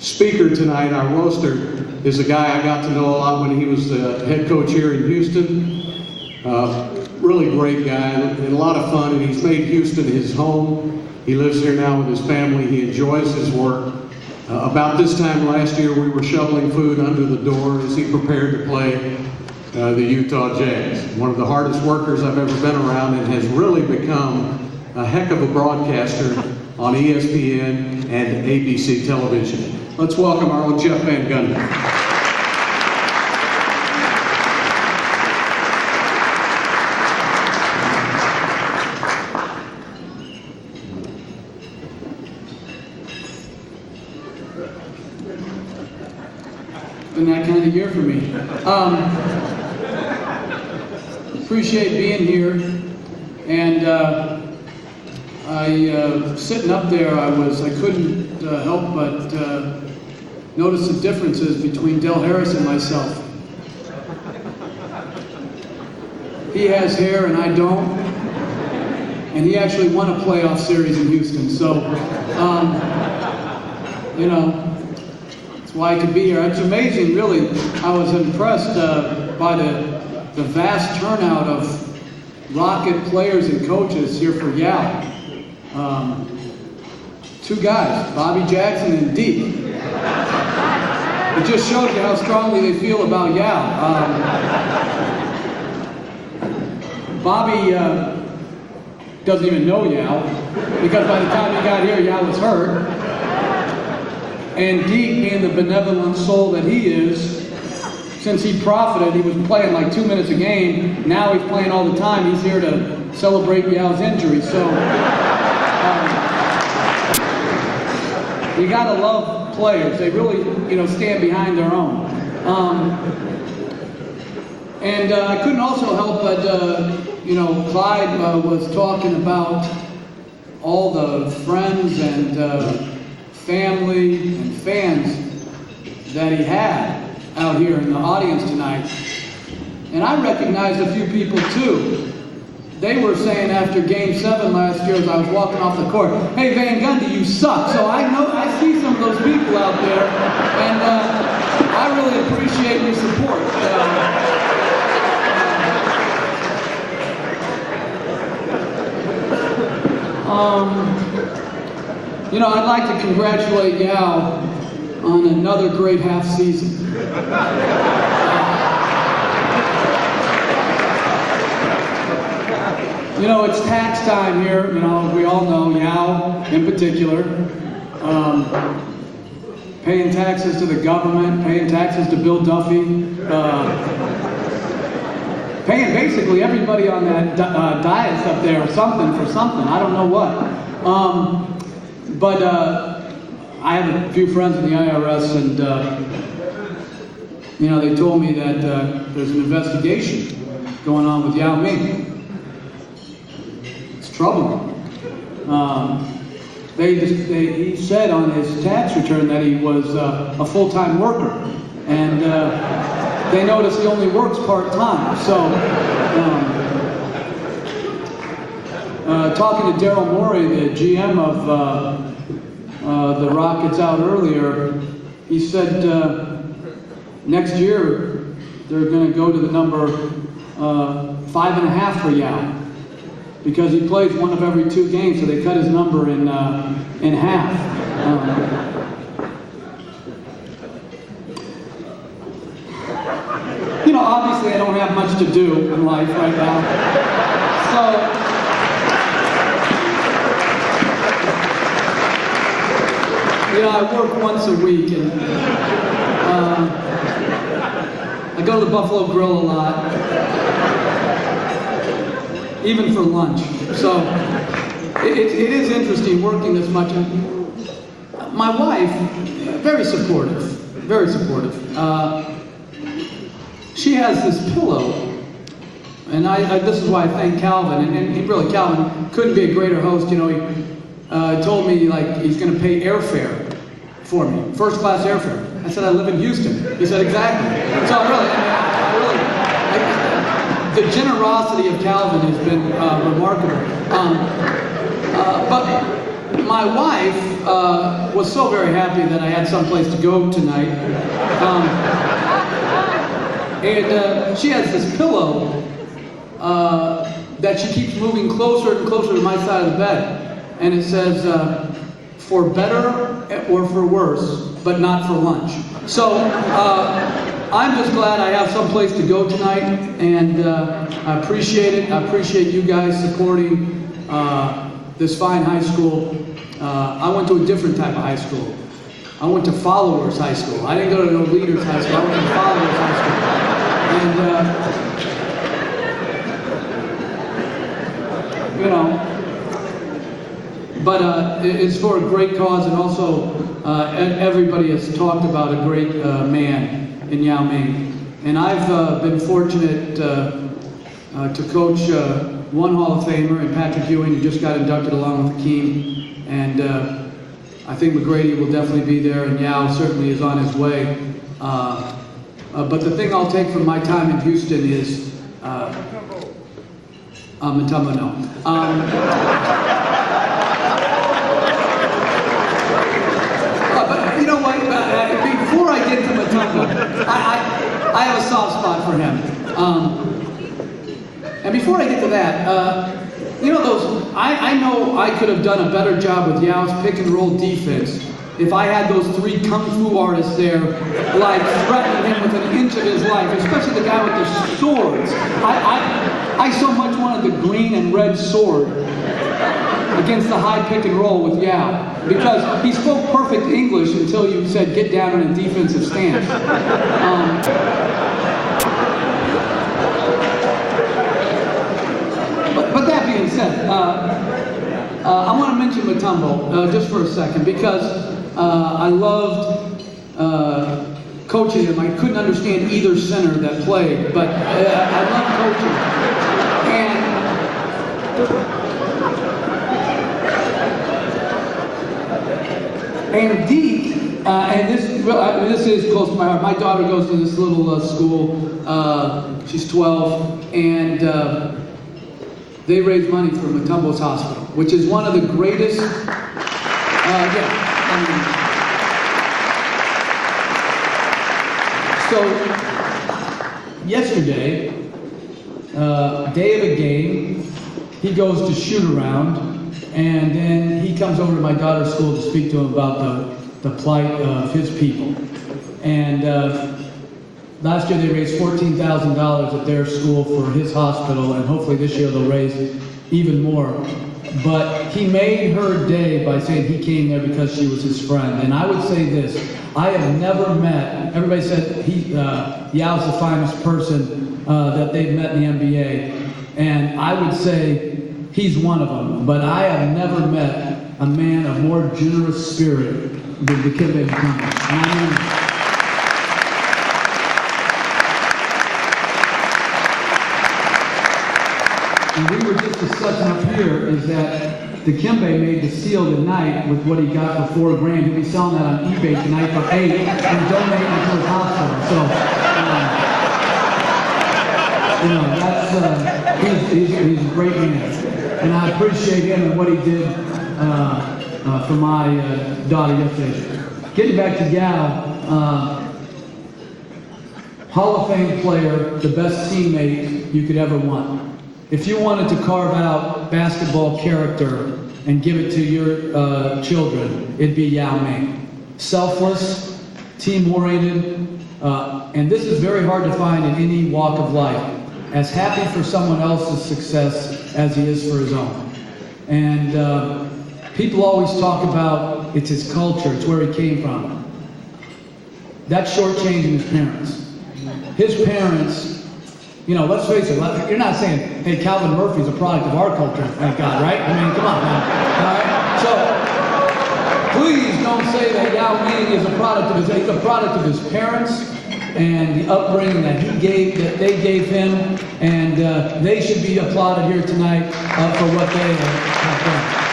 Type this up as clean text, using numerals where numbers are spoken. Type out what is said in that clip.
speaker tonight, our roaster, is a guy I got to know a lot when he was the head coach here in Houston. Really great guy and a lot of fun, and he's made Houston his home. He lives here now with his family. He enjoys his work. About this time last year, we were shoveling food under the door as he prepared to play the Utah Jazz. One of the hardest workers I've ever been around, and has really become a heck of a broadcaster on ESPN and ABC television. Let's welcome our own Jeff Van Gundy. Been that kind of year for me. Appreciate being here, and sitting up there, I couldn't help but notice the differences between Del Harris and myself. He has hair and I don't, and he actually won a playoff series in Houston, so you know, why I could be here. It's amazing, really. I was impressed by the vast turnout of Rocket players and coaches here for Yao. Two guys, Bobby Jackson and Deke. It just shows you how strongly they feel about Yao. Bobby doesn't even know Yao, because by the time he got here, Yao was hurt. And Deke, being the benevolent soul that he is, since he profited, he was playing like 2 minutes a game. Now he's playing all the time. He's here to celebrate Yao's injury. So you gotta love players. They really, stand behind their own. And I couldn't also help but, Clyde was talking about all the friends and family and fans that he had out here in the audience tonight. And I recognized a few people too. They were saying after Game 7 last year as I was walking off the court, "Hey Van Gundy, you suck." So I see some of those people out there, and I really appreciate your support. I'd like to congratulate Yao on another great half season. It's tax time here. We all know, Yao in particular. Paying taxes to the government, paying taxes to Bill Duffy, paying basically everybody on that dais up there something for something. I don't know what. But I have a few friends in the IRS, and they told me that there's an investigation going on with Yao Ming. It's troubling. He said on his tax return that he was a full-time worker, and they noticed he only works part-time. So, talking to Daryl Morey, the GM of the Rockets out earlier, he said next year they're going to go to the number 5.5 for Yao, because he plays one of every 2 games, so they cut his number in half. Obviously I don't have much to do in life right now, so I work once a week, and I go to the Buffalo Grill a lot, even for lunch. So it is interesting working this much. My wife, very supportive, very supportive. She has this pillow, and this is why I thank Calvin, and really Calvin couldn't be a greater host. He told me he's going to pay airfare for me, first-class airfare. I said, I live in Houston. He said, exactly. So the generosity of Calvin has been remarkable. But my wife was so very happy that I had someplace to go tonight. And she has this pillow that she keeps moving closer and closer to my side of the bed. And it says, for better or for worse, but not for lunch. So I'm just glad I have someplace to go tonight, and I appreciate it. I appreciate you guys supporting this fine high school. I went to a different type of high school. I went to Followers High School. I didn't go to no Leaders High School. I went to Followers High School. And, you know, but it's for a great cause, and also everybody has talked about a great man in Yao Ming. And I've been fortunate to coach one Hall of Famer, and Patrick Ewing, who just got inducted along with Hakeem. And I think McGrady will definitely be there, and Yao certainly is on his way. But the thing I'll take from my time in Houston is Matumbo, no. But you know what? Before I get to Matumbo, I have a soft spot for him. And before I get to that, you know those? I know I could have done a better job with Yao's pick and roll defense if I had those three kung fu artists there, like threatening him with an inch of his life, especially the guy with the swords. I so much wanted the green and red sword against the high pick and roll with Yao, because he spoke perfect English until you said get down in a defensive stance. But that being said, I want to mention Matumbo just for a second, because I loved coaching him. I couldn't understand either center that played, but I loved coaching. And Deke, and this is close to my heart. My daughter goes to this little school. She's 12, and they raise money for Matumbo's Hospital, which is one of the greatest. So yesterday, day of a game, he goes to shoot around, and then he comes over to my daughter's school to speak to him about the plight of his people. And last year they raised $14,000 at their school for his hospital, and hopefully this year they'll raise even more. But he made her day by saying he came there because she was his friend. And I would say this, I have never met, everybody said Yao's the finest person that they've met in the NBA. And I would say he's one of them. But I have never met a man of more generous spirit than the kid they've come. And we were just discussing up here is that Dikembe made the seal tonight with what he got for $4,000. He'll be selling that on eBay tonight for $8,000 and donating it to his hospital. So, that's he's a great man, and I appreciate him and what he did for my daughter yesterday. Getting back to Yao, Hall of Fame player, the best teammate you could ever want. If you wanted to carve out basketball character and give it to your children, it'd be Yao Ming. Selfless, team-oriented, and this is very hard to find in any walk of life. As happy for someone else's success as he is for his own. And people always talk about it's his culture, it's where he came from. That's shortchanging his parents. His parents, let's face it, you're not saying, hey, Calvin Murphy's a product of our culture, thank God, right? I mean, come on, man. All right? So, please don't say that Yao Ming is a product of his parents and the upbringing that they gave him, and they should be applauded here tonight for what they have done.